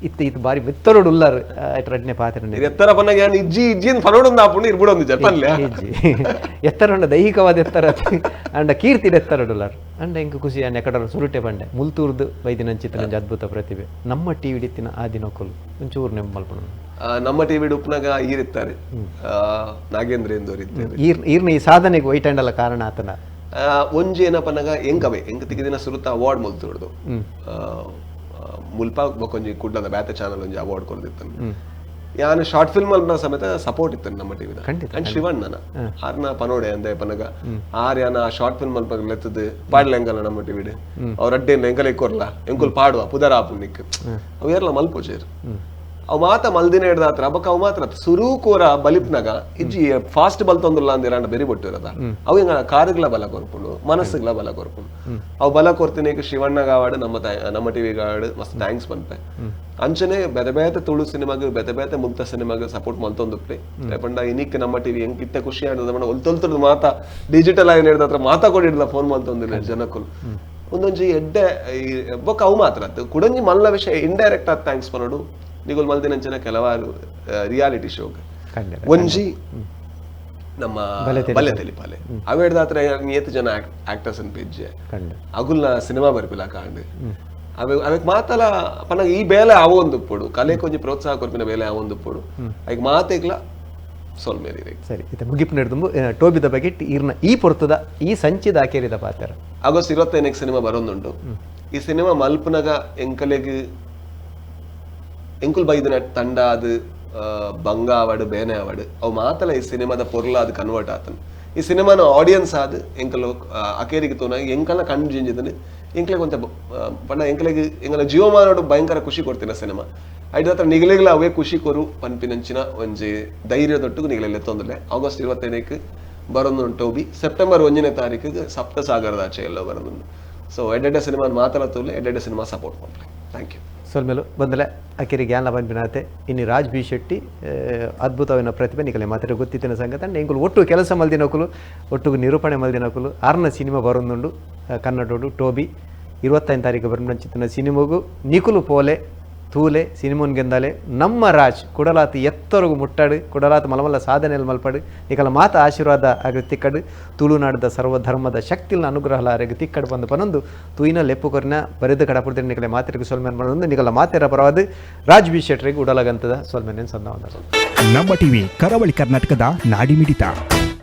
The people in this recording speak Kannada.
ಇತ್ತು ಬಾರಿ ಬೆತ್ತರೋಡು ಉಲ್ಲಾರು ರಡ್ನೆ ಪಾತ್ರ ಎತ್ತರ ಪನ್ನಗ ಇಜ್ಜಿ ಇಜ್ಜಿನ ಪನೋಡೊಂದು ಆಪುಂಡು ಇರ್ಬಿಡೊಂದು ಜಲ್ಪನ್ಲೆ ಎತ್ತರ ಉಂಡ ದೈಹಿಕವಾದ ಎತ್ತರ ಅಂಡ ಕೀರ್ತಿಡ್ ಎತ್ತರಡು ಉಲ್ಲಾರು ಅಂಡ ಇಂಕ ಖುಷಿ ಅನ್ನ ಎಕಡರ ಸುರುಟೆ ಬಂಡೆ ಮುಲ್ತೂರ್ದು ಬೈದಿನಂಚಿತ್ತಿನ ಒಂಜಿ ಅದ್ಭುತ ಪ್ರತಿಭೆ ನಮ್ಮ ಟಿವಿ ಇತ್ತಿನ ಆ ದಿನಕ್ಕಲು ಒಂಚೂರು ನೆಮ್ಮಲ್ಪಣ ನಮ್ಮ ಟಿವಿ ಉಪ್ನಾಗ ಈರಿರ್ತಾರೆ ನಾಗೇಂದ್ರ ಎಂದವರು ಇದ್ದಾರೆ ಈರ್ನ ಈ ಸಾಧನೆಗೆ ವೈಟಂಡಲ ಕಾರಣ ಆತನ ಒಂಜಿ ಏನಪ್ಪನಾಗ ಎಂಕವೇ ಎಂಕ ತಿಗಿದಿನ ಸುರುತ್ತ ಅವಾರ್ಡ್ ಮುಲ್ತುಡ್ದು ಮುಲ್ಪ ಬೊಕೊಂಜಿ ಕುಡ್ಲದ ಬ್ಯಾತೆ ಚಾನಲ್ ಒಂಜಿ ಅವಾರ್ಡ್ ಕೊಡ್ದಿತ್ತನು ಯಾನು ಶಾರ್ಟ್ ಫಿಲ್ಮ್ ಅಲ್ನ ಸಮೇತ ಸಪೋರ್ಟ್ ಇತ್ತನು ನಮ್ಮ ಟಿವಿದ ಅಂಡ್ ಶ್ರೀವಣ್ಣನ ಆರ್ನ ಪನೋಡೆ ಅಂದೆ ಪನಗ ಆರ್ ಯಾನ ಶಾರ್ಟ್ ಫಿಲ್ಮ್ ಅಲ್ಪ ಲೆತ್ತದು ಪಾಡ್ಲ ಎಂಗಲ್ಲ ನಮ್ಮ ಟಿವಿಡ್ ಅವ್ರ ಅಡ್ಡೆನ್ ಎಂಕಲೆ ಕೊರ್ಲ ಎಂಕುಲ್ ಪಾಡುವ ಪುದರ ಆಪುನಿಕ್ ಅವು ಏರ್ಲ ಮಲ್ಪೋಚೇರು ಅವು ಮಾತ ಮಲ್ದಿನ ಹಿಡ್ದಾತ್ರ ಬಕ್ಕ ಅವು ಮಾತ್ರ ಸುರೂ ಕೋರ ಬಲಿಪ್ನಾಗ ಇಜ್ಜಿ ಫಾಸ್ಟ್ ಬಲ್ ತೊಂದಿಲ್ಲ ಅಂದಿರ ಬೆರಿ ಬೊಟ್ಟಿರದ ಅವು ಹಿಂಗ ಕಾರುಗಳ ಬಲ ಕೊರ್ಪುಂಡು ಮನಸ್ಸುಗಳ ಬಲ ಕೊರ್ಪುಂಡು ಅವು ಬಲ ಕೊರ್ತೀನಿ ಶಿವಣ್ಣಗ ಆವಾಡು ನಮ್ಮ ಟಿವಿಗೆ ಆವಾಡು ಮಸ್ತ್ ಥ್ಯಾಂಕ್ಸ್ ಬಂತೆ ಅಂಚನೆ ಬೆತೆ ಬೇತೆ ತುಳು ಸಿನಿಮಾಗ ಬೆತೆ ಬೇತೆ ಮುಕ್ತ ಸಿನಿಮಾಗ ಸಪೋರ್ಟ್ ಮಲ್ತೊಂದುಪ್ಲೆ ಪಂಡ ಇನಿಕ್ ನಮ್ಮ ಟಿವಿ ಹೆಂಗ್ ಇತ್ತೆ ಖುಷಿ ಆಡದ ಒಲ್ತೊಲ್ತುಡ್ ಮಾತಾ ಡಿಜಿಟಲ್ ಆಗಿ ಹಿಡ್ದತ್ರ ಮಾತಾ ಕೊಡಿಡ್ಲ ಫೋನ್ ಮಲ್ತೊಂದಿಲ್ಲ ಜನಕ್ಕೂ ಒಂದೊಂಜಿ ಎಡ್ಡೆ ಬೊಕ್ಕ ಅವು ಮಾತ್ರ ಕುಡಂಜಿ ಮಲ್ಲ ವಿಷಯ ಇಂಡೈರೆಕ್ಟ್ ಆದ ಥ್ಯಾಂಕ್ಸ್ ಪನೋಡು ನಿಗುಲ್ ಮಲ್ದಿನಂಚಿನ ಕೆಲವಾರು ರಿಯಾಲಿಟಿ ಶೋಗ್ ಒಂಜಿ ನಮ್ಮ ಬಲೆ ತೆಲಿಪಾಲೆ ಅವು ಹಿಡ್ದಾತ್ರ ನಿಯತ್ತು ಜನ ಆಕ್ಟರ್ಸ್ ಅನ್ ಪೇಜ್ ಅಗುಲ್ನ ಸಿನಿಮಾ ಬರ್ಪಿಲ್ಲ ಕಾಂಡ್ ಅವಕ್ ಮಾತಲ ಪನಗ ಈ ಬೇಲೆ ಅವೊಂದು ಪೋಡು ಕಲೆ ಕೊಂಚ ಪ್ರೋತ್ಸಾಹ ಕೊರ್ಪಿನ ಬೇಲೆ ಅವೊಂದು ಪೋಡು ಅದಕ್ಕೆ ಮಾತೆಗ್ಲ ಸೊಲ್ಮೇರಿ ಸರಿ ಇತ ಮುಗಿಪ್ ನಡೆದು ಟೋಬಿದ ಬಗ್ಗೆ ಈರ್ನ ಈ ಪೊರ್ತದ ಈ ಸಂಚಿದ ಆಕೇರಿದ ಪಾತ್ರ ಆಗಸ್ಟ್ 25 ಸಿನಿಮಾ ಬರೋದುಂಟು ಈ ಸಿನಿಮಾ ಮಲ್ಪನಗ ಎಂಕಲೆಗ್ ಎಂಕುಲ್ ಬೈದಿನ ತಂಡ ಅದು ಬಂಗ ಆವಡು ಬೇನೆ ಆವಡು ಅವು ಮಾತಲ್ಲ ಈ ಸಿನಿಮಾದ ಪೊರ್ಲ ಅದು ಕನ್ವರ್ಟ್ ಆತನು ಈ ಸಿನಿಮಾನ ಆಡಿಯನ್ಸ್ ಆದ್ ಎಂಕಲು ಅಕೇರಿಗೆ ತೋನ ಎಂಕಲ್ನ ಕಂಡು ಜಿಂಜಿದನು ಎಂಕ್ಲೆ ಕೊಂಚ ಪಂಡ ಎಂಕಲೆಗ್ ಎಂಕಲ ಜೀವಮಾನೋಡು ಭಯಂಕರ ಖುಷಿ ಕೊಡ್ತಿನ ಸಿನಿಮಾ ಐದಾತ್ರ ನಿಗಲೆಗ್ಲ ಅವೇ ಖುಷಿ ಕೊರು ಪನ್ಪಿನಂಚಿನ ಒಂಜಿ ಧೈರ್ಯದೊಟ್ಟಿಗೂ ನಿಗಲೆಲ್ಲ ತೊಂದರೆ ಆಗಸ್ಟ್ 25 ಬರೋದು ಟೋಬಿ ಸೆಪ್ಟೆಂಬರ್ 1ನೇ ತಾರೀಕಿಗೆ ಸಪ್ತಸಾಗರದ ಆಚೆ ಎಲ್ಲ ಬರೋದು ಸೊ ಎಡ್ಡೆಡ್ಡೆ ಸಿನಿಮಾ ಮಾತಾಡತ್ತೋಲೆ ಎಡ್ಡೆಡ್ಡೆ ಸಿನಿಮಾ ಸಪೋರ್ಟ್ ಮಾಡ್ಲಿ ಥ್ಯಾಂಕ್ ಯು ಸೊಲ್ಮೇಲು ಬಂದಲೆ ಅಕೆರಿ ಜ್ಞಾನ ಬಂದಿನಾತೆ ಇನ್ನು ರಾಜ್ ಬಿ ಶೆಟ್ಟಿ ಅದ್ಭುತವಿನ ಪ್ರತಿಭೆ ನಿಕಲೆ ಮಾತ್ರ ಗೊತ್ತಿತ್ತಿನ ಸಂಗತ ಎಂಕುಲು ಒಟ್ಟು ಕೆಲಸ ಮಲ್ದಿನಕುಲು ಒಟ್ಟಿಗೆ ನಿರೂಪಣೆ ಮಲ್ದಿನಕುಲು ಆರ್ನ ಸಿನಿಮಾ ಬರೋದುಂಡು ಕನ್ನಡೋಡು ಟೋಬಿ 25 ತಾರೀಕು ಬರಂಚಿತ್ತಿನ ಸಿನಿಮಾಗೂ ನಿಕುಲು ಪೋಲೆ ತೂಲೆ ಸಿನಿಮನ್ ಗೆಂದಾಲೆ ನಮ್ಮ ರಾಜ್ ಕುಡಲಾತ ಎತ್ತರಗು ಮುಟ್ಟಾಡು ಕುಡಲಾತ ಮಲಮಲ್ಲ ಸಾಧನೆಯಲ್ಲಿ ಮಲ್ಪಾಡು ಈಗಲ ಮಾತ ಆಶೀರ್ವಾದ ಆಗ ತಿಕ್ಕಡು ತುಳುನಾಡದ ಸರ್ವಧರ್ಮದ ಶಕ್ತಿಲ್ನ ಅನುಗ್ರಹಲ ಆಗ ತಿಕ್ಕಡು ಬಂದು ಪನೊಂದು ತೂಯಿನ ಲೆಪ್ಪು ಕೊರಿನ ಬರೆದು ಕಡಪುಡ್ತೀನಿ ನಿಕಲೆ ಮಾತಿರಿಗೆ ಸೊಲ್ಮೇನ್ ಮಾಡೋದು ನಿಗಲ ಮಾತೆರ ಪರವಾದ ರಾಜ್ ಬಿ ಶೆಟ್ರಿಗೆ ಉಡಲಗಂತದ ಸೊಲ್ಮೇನೇನು ಸಂಧಾನ ನಮ್ಮ ಟಿವಿ ಕರಾವಳಿ ಕರ್ನಾಟಕದ ನಾಡಿ ಮಿಡಿತ.